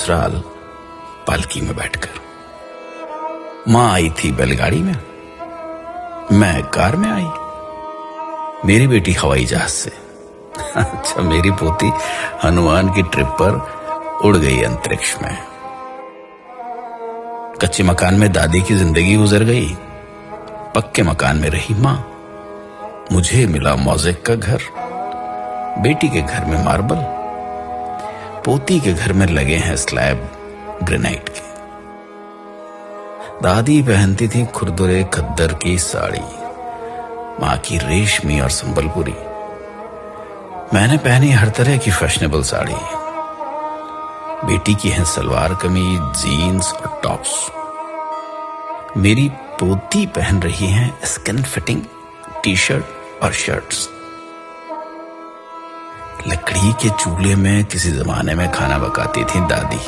ससुराल पालकी में बैठकर। माँ आई थी बैलगाड़ी में, मैं कार में आई, मेरी बेटी हवाई जहाज से। अच्छा, मेरी पोती हनुमान की ट्रिप पर उड़ गई अंतरिक्ष में। कच्चे मकान में दादी की जिंदगी गुजर गई, पक्के मकान में रही माँ। मुझे मिला मौजेक का घर, बेटी के घर में मार्बल, पोती के घर में लगे हैं स्लैब ग्रेनाइट के। दादी पहनती थी खुरदुरे खद्दर की साड़ी, माँ की रेशमी और संबलपुरी। मैंने पहनी हर तरह की फैशनेबल साड़ी। बेटी की है सलवार कमीज, जीन्स और टॉप्स। मेरी पोती पहन रही है स्किन फिटिंग टी शर्ट और शर्ट्स। लकड़ी के चूल्हे में किसी जमाने में खाना पकाती थी दादी।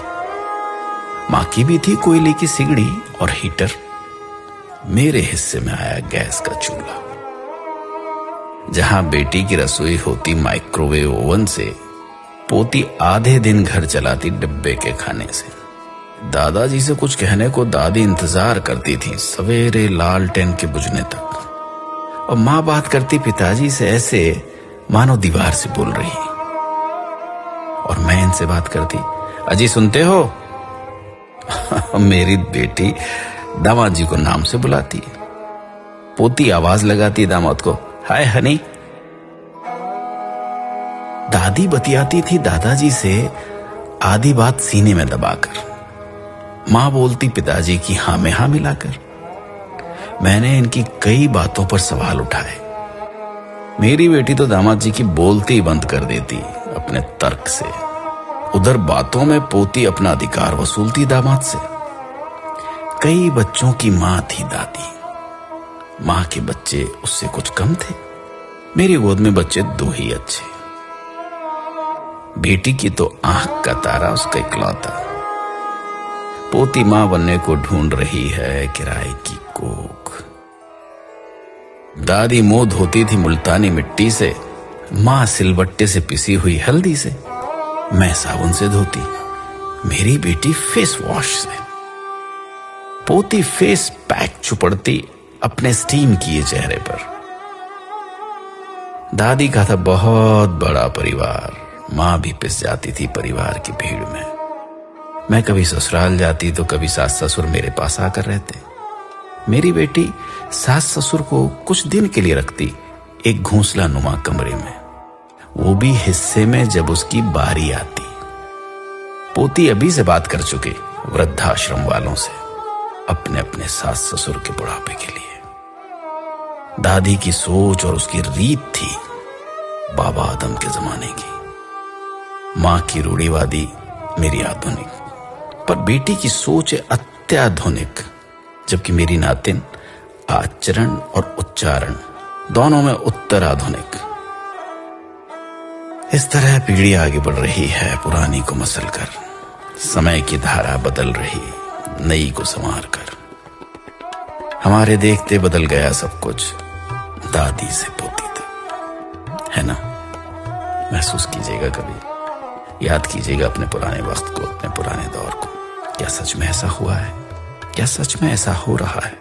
माँ की भी थी कोयले की सिगड़ी और हीटर। मेरे हिस्से में आया गैस का चूल्हा। जहां बेटी की रसोई होती माइक्रोवेव ओवन से, पोती आधे दिन घर चलाती डिब्बे के खाने से। दादाजी से कुछ कहने को दादी इंतजार करती थी सवेरे लालटेन के बुझने तक, और माँ बात करती पिताजी से ऐसे मानो दीवार से बोल रही। और मैं इनसे बात करती, अजी सुनते हो? मेरी बेटी दामाद जी को नाम से बुलाती। पोती आवाज लगाती दामाद को, हाय हनी। दादी बतियाती थी दादाजी से आधी बात सीने में दबाकर। मां बोलती पिताजी की हाँ में हाँ मिलाकर। मैंने इनकी कई बातों पर सवाल उठाए। मेरी बेटी तो दामाद जी की बोलती ही बंद कर देती अपने तर्क से। उधर बातों में पोती अपना अधिकार वसूलती दामाद से। कई बच्चों की मां थी दादी। मां के बच्चे उससे कुछ कम थे। मेरी गोद में बच्चे दो ही अच्छे। बेटी की तो आंख का तारा उसका इकलौता। पोती मां बनने को ढूंढ रही है किराए की कोख। दादी मुंह धोती थी मुल्तानी मिट्टी से, मां सिलबट्टे से पिसी हुई हल्दी से। मैं साबुन से धोती, मेरी बेटी फेस वॉश से। पोती फेस पैक चुपड़ती अपने स्टीम किए चेहरे पर। दादी का था बहुत बड़ा परिवार। मां भी पिस जाती थी परिवार की भीड़ में। मैं कभी ससुराल जाती तो कभी सास ससुर मेरे पास आकर रहते। मेरी बेटी सास ससुर को कुछ दिन के लिए रखती एक घोंसला नुमा कमरे में, वो भी हिस्से में जब उसकी बारी आती। पोती अभी से बात कर चुके वृद्धाश्रम वालों से अपने अपने सास ससुर के बुढ़ापे के लिए। दादी की सोच और उसकी रीत थी बाबा आदम के जमाने की। मां की रूढ़िवादी, मेरी आधुनिक। पर बेटी की सोच अत्याधुनिक, जबकि मेरी नातिन आचरण और उच्चारण दोनों में उत्तर आधुनिक। इस तरह पीढ़ी आगे बढ़ रही है पुरानी को मसल कर। समय की धारा बदल रही नई को संवार कर। हमारे देखते बदल गया सब कुछ, दादी से पोती तक, है ना? महसूस कीजिएगा, कभी याद कीजिएगा अपने पुराने वक्त को, अपने पुराने दौर को। क्या सच में ऐसा हुआ है? क्या सच में ऐसा हो रहा है?